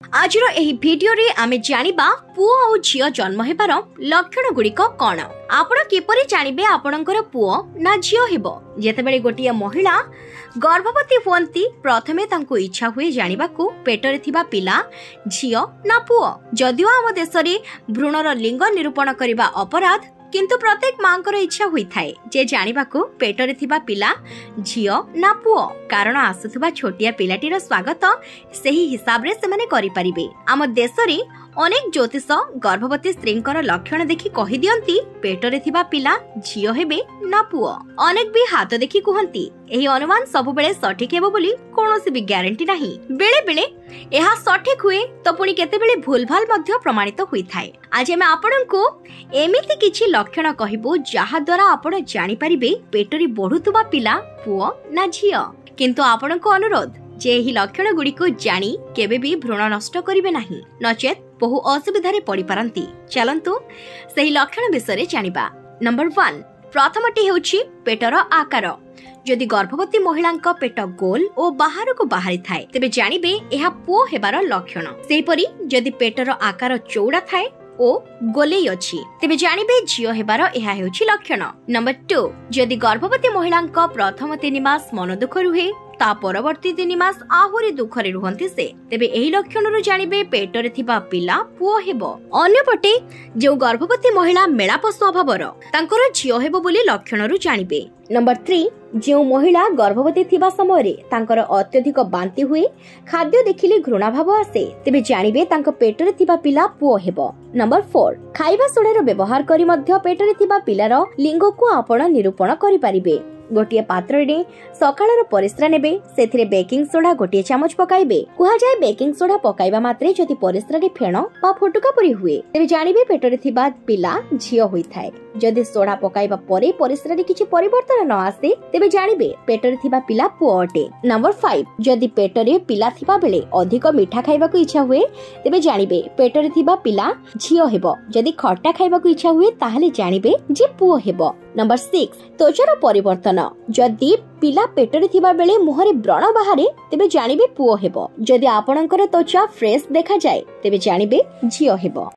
आज भिडियो रे आमे जानिबा पुओ और झियो जन्म हेबार लक्षण गुड़िक कौन। आपण किपरि जानिबे आपणकर पुओ ना झियो हेबो। जेतेबेले गोटिया महिला गर्भवती हुअंती प्रथमे तांको इच्छा हुए जानिबाकू पेटरे थिबा पिला झियो ना पुओ। जदिओ आम देश रे भ्रूणर लिंग निरूपण करिबा अपराध, किंतु प्रत्येक मांकर इच्छा हुई थाए जे जानिबाकू पेटरे थिबा पिला झियो ना पुओ। कारण आसुथुबा छोटिया पिलाटीर स्वागत सही हिसाब रे सेमाने करि परिबे। आम देश रे अनेक ज्योतिष गर्भवती स्त्रींकर लक्षण देखि कहि दियंती पेटरे थिबा पिला झियो हेबे ना पुओ। अनेक भी हाथ देखि कहंती एही अनुमान सब बेले सठिक हेबो बोली कोनोसी भी ग्यारंटी नाही। बेले बेले एहा सठिक हुए तो पुणी केते बेले भूलभाल मध्य प्रमाणित होई थाए। आज हम आपनकू एमिति किछि लक्षण कहिबो जाहा द्वारा आपण जानि परिबे पेटरी बढ़ुतुबा पिला पुओ ना झियो। किंतु आपनकू अनुरोध जे एही लक्षण गुडी को जानी केबे भी भ्रूण नष्ट करिवे नाही, नचेत बहु असुविधारे पड़ी पारंती। चलंतु सही लक्षण विषय जानिबा। नंबर 1, प्रथमटी हेउछि पेटर आकार। जदि गर्भवती महिलांक पेट गोल और बाहर को बाहरी थाए तेबे जानिबे एहा पुओ हेबार लक्षण। सेहिपरि जदि पेटर आकार चौड़ा थाए ओ गोलेई अछि तेबे जानिबे झियो हेबार एहा हेउछि लक्षण। नंबर 2, जदि गर्भवती महिलांक प्रथम 3 मास मन दुख रुहे ता परवर्ती 3 मास आहुरी दुखरे रुहंती से तेबे एही लक्षणरु जानिबे पेटरे थिबा पिला पुओ हेबो। अन्यपटे जो गर्भवती महिला मेलाप स्वभावर तांकर झियो हेबो बोली लक्षणरु जानिबे। नंबर 3, जो महिला गर्भवती थिबा समय रे तांकर अत्यधिक बांती हुए, खाद्य देखिले घृणा भाव आसे तेबे जानिबे तांको पेटरे थिबा पिला पुओ हेबो। नंबर 4, खाइबा सोडार व्यवहार करी मध्य पेटरे थिबा पिलार लिंग को आपण निरूपण करि परिबे। गोटिए पात्र रे सकाळर परिस्रा नेबे, सेथिरे बेकिंग सोडा गोटिए चामच पकाइबे। कुहा जाय बेकिंग सोडा पकाइबा मात्रे जदि परिस्रा रे फेण बा फुटुका परि हुए तेबे जानिबे पेटरे थिबा पिला झियो होई थाए। जदि सोडा पकाइबा परे परिस्रा रे किछि परिवर्तन न आसे तेबे जानिबे पेटरे थिबा पिला पुओ अटे। नंबर 5, जदि पेटरे पिला थिबा बेले अधिक मीठा खाइबा को इच्छा हुए तेबे जानिबे पेटरे थिबा पिला झियो हेबो। जदि खट्टा खाइबा को इच्छा हुए ताहाले जानिबे जे पुओ हेबो। नंबर 6, त्वचार परिवर्तन। जदि पिला पेटरे थिबा बेले मुहरे व्रण बाहरे तेबे जानिबे पुओ हेबो। जदि आपणकर त्वचा फ्रेश देखा जाए तेबे जानिबे झियो हेबो।